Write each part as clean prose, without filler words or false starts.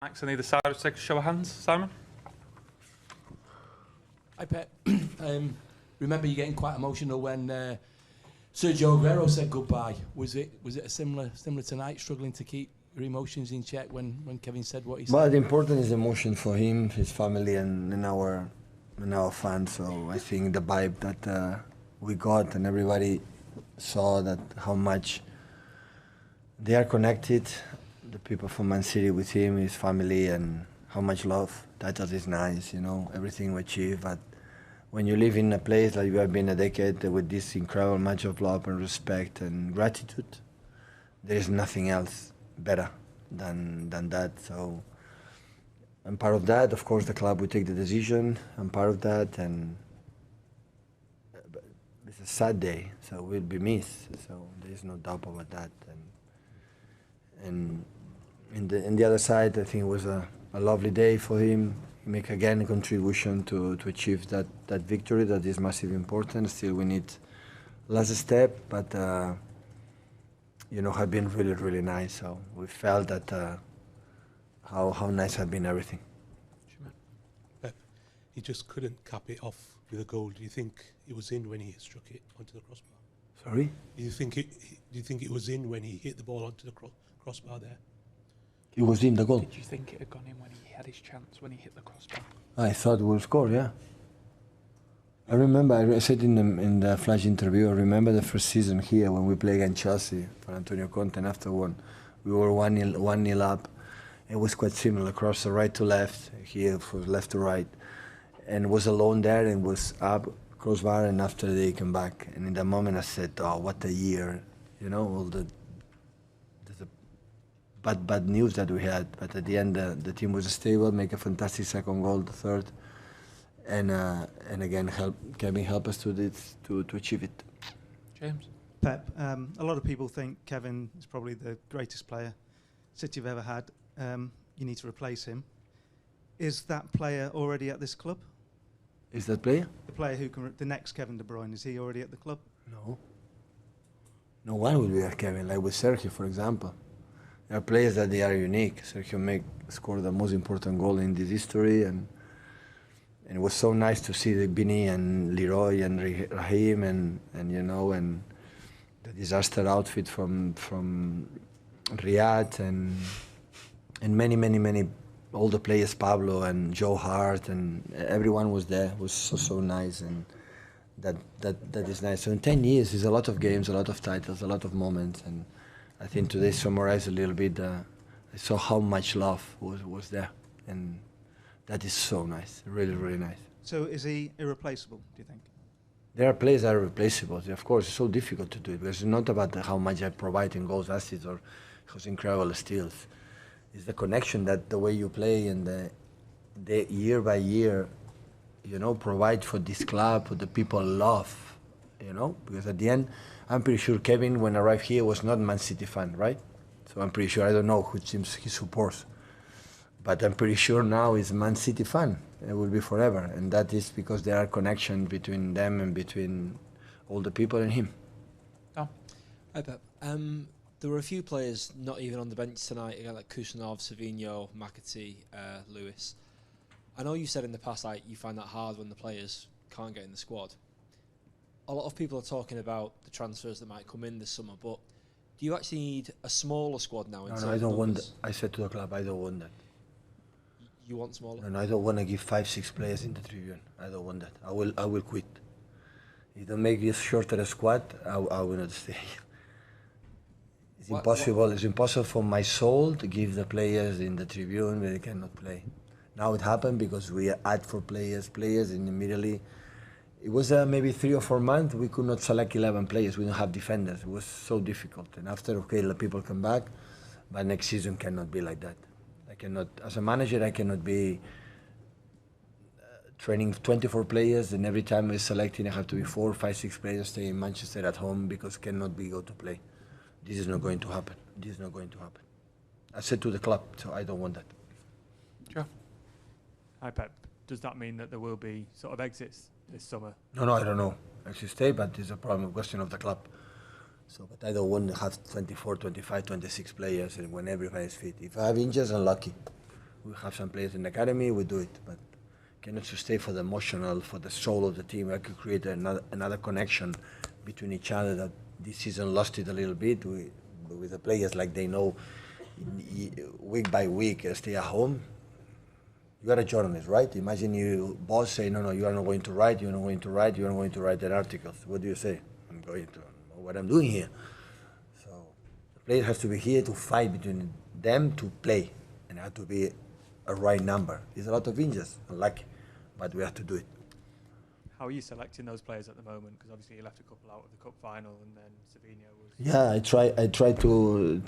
Max on either side, let's take a show of hands. Simon? Hi, Pep. Remember you getting quite emotional when Sergio Aguero said goodbye. Was it a similar tonight, struggling to keep your emotions in check when Kevin said what he said? Well, the important is emotion for him, his family, and our fans. So I think the vibe that we got and everybody saw that how much they are connected, the people from Man City with him, his family, and how much love. That is nice, everything we achieve. But when you live in a place like we have been a decade with this incredible much of love and respect and gratitude, there is nothing else better than that. So I'm part of that. Of course, the club will take the decision. I'm part of that, and it's a sad day, so we'll be missed. So there is no doubt about that. And in the other side, I think it was a lovely day for him. He make again a contribution to achieve that victory that is massively important. Still, we need last step, but have been really, really nice. So we felt that how nice had been everything. Pep, he just couldn't cap it off with a goal. Do you think it was in when he struck it onto the crossbar? Sorry? Do you think it was in when he hit the ball onto the crossbar there? It was in the goal. Did you think it had gone in when he had his chance, when he hit the crossbar? I thought we would score, yeah. I remember, I said in the flash interview, I remember the first season here when we played against Chelsea for Antonio Conte, and after we were 1-0 up. It was quite similar, across the right to left, here from left to right. And was alone there and was up, crossbar, and after they came back. And in that moment I said, oh, what a year, all the bad news that we had, but at the end the team was stable, make a fantastic second goal, the third, and again Kevin help us to achieve it. James? Pep, a lot of people think Kevin is probably the greatest player City have ever had. You need to replace him. Is that player already at this club? Is that player? The player who can, the next Kevin De Bruyne, is he already at the club? No one will be like Kevin, like with Sergio, for example. There are players that they are unique. Sergio scored the most important goal in this history, and it was so nice to see the Bini and Leroy and Raheem and the disaster outfit from Riyadh and many all the players, Pablo and Joe Hart, and everyone was there. It was so nice, and that is nice. So in 10 years, it's a lot of games, a lot of titles, a lot of moments, and I think today summarized a little bit. I saw how much love was there, and that is so nice, really, really nice. So is he irreplaceable, do you think? There are players that are replaceable. Of course, it's so difficult to do it because it's not about how much I provide in goals, assists, or his incredible steals. It's the connection that the way you play and the year by year, provide for this club, for the people love, because at the end, I'm pretty sure Kevin, when arrived here, was not Man City fan, right? So I'm pretty sure, I don't know who teams he supports, but I'm pretty sure now he's Man City fan. It will be forever, and that is because there are connections between them and between all the people and him. Oh. Hi, Pep. There were a few players not even on the bench tonight, again, like Kusanov, Savinho, McAtee, Lewis. I know you said in the past you find that hard when the players can't get in the squad. A lot of people are talking about the transfers that might come in this summer, but do you actually need a smaller squad now? No, I don't want that. I said to the club, I don't want that. You want smaller? No, I don't want to give 5-6 players in the tribune. I don't want that. I will quit. If you don't make this shorter a squad, I will not stay. It's impossible. It's impossible for my soul to give the players in the tribune where they cannot play. Now it happened because we add for players, and immediately. It was maybe 3 or 4 months, we could not select 11 players, we don't have defenders. It was so difficult. And after, the people come back, but next season cannot be like that. I cannot, as a manager, I cannot be training 24 players, and every time we're selecting, I have to be 4, 5, 6 players stay in Manchester at home because cannot be go to play. This is not going to happen. This is not going to happen. I said to the club, so I don't want that. Sure. Hi, Pep. Does that mean that there will be sort of exits this summer? No, I don't know. I should stay, but it's a question of the club. So, but I don't want to have 24, 25, 26 players and when everybody is fit. If I have injuries, I'm lucky. We have some players in the academy, we do it, but cannot sustain for the emotional, for the soul of the team. I could create another connection between each other that this season lost it a little bit with the players, like they know week by week stay at home. You are a journalist, right? Imagine your boss say, no, you are not going to write, you're not going to write, you're not going to write that articles. What do you say? I'm going to know what I'm doing here. So the player has to be here to fight between them to play, and it has to be a right number. There's a lot of injuries, unlucky, but we have to do it. How are you selecting those players at the moment? Because obviously you left a couple out of the cup final, and then Savinho was. Yeah, I try to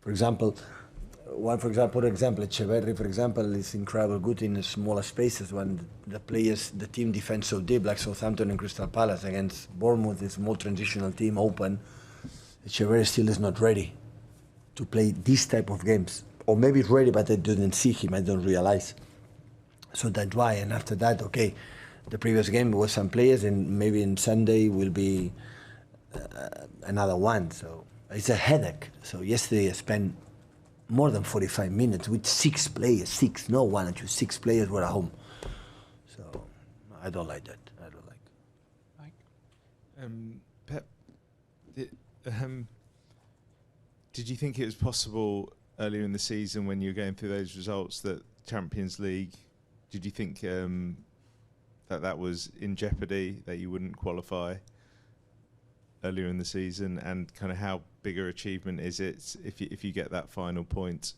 for example, Echeverri, for example, is incredible good in smaller spaces when the team defends so deep, like Southampton and Crystal Palace against Bournemouth. It's more transitional team, open. Echeverri still is not ready to play this type of games, or maybe he's ready, but I didn't see him. I don't realize. So that's why. And after that, okay, the previous game was some players, and maybe in Sunday will be another one. So it's a headache. So yesterday I spent more than 45 minutes with 6 players. 1 or 2, 6 players were at home. So I don't like that. I don't like. Mike? Pep, did you think it was possible earlier in the season when you were going through those results that Champions League, did you think that was in jeopardy, that you wouldn't qualify earlier in the season, and kind of how big an achievement is it if you get that final point?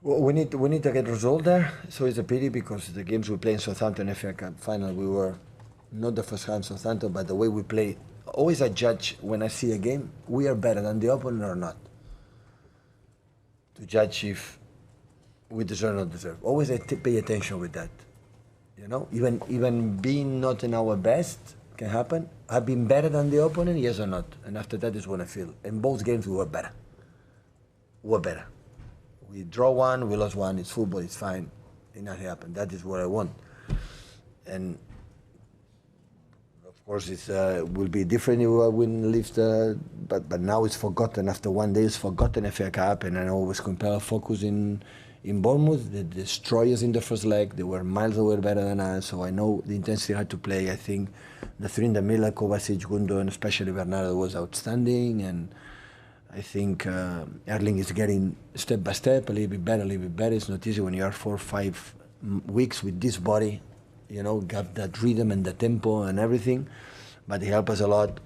Well, we need to get result there. So it's a pity because the games we play in Southampton FA Cup final, we were not the first time Southampton, but the way we play. Always I judge when I see a game, we are better than the opponent or not. To judge if we deserve or not deserve. Always I pay attention with that. You know, even being not in our best can happen. Have been better than the opponent, yes or not? And after that is when I feel. In both games we were better. We draw one, we lost one. It's football, it's fine. It nothing happened. That is what I want. And of course, it will be different if I win lift, but now it's forgotten. After one day, it's forgotten FA Cup, and I always compare focus in Bournemouth. They destroyed us in the first leg. They were miles away better than us, so I know the intensity had to play. I think the 3 in the middle, Kovacic, Gundo, and especially Bernardo was outstanding, and I think Erling is getting step by step a little bit better. It's not easy when you are 4 or 5 weeks with this body. You know, got that rhythm and the tempo and everything, but he helped us a lot.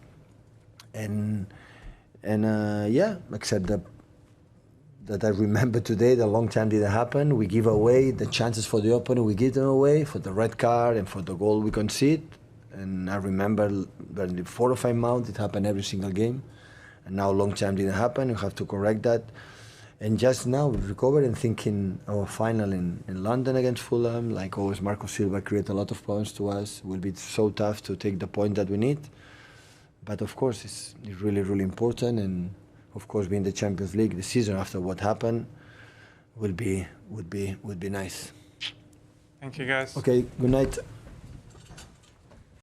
And yeah, except that I remember today, the long time didn't happen. We give away the chances for the opponent. We give them away for the red card and for the goal we concede. And I remember when the 4 or 5 months it happened every single game, and now long time didn't happen. You have to correct that. And just now we recovered and thinking our final in London against Fulham, like always Marco Silva create a lot of problems to us. It will be so tough to take the point that we need. But of course it's really, really important, and of course being the Champions League, the season after what happened would be nice. Thank you, guys. Okay, good night.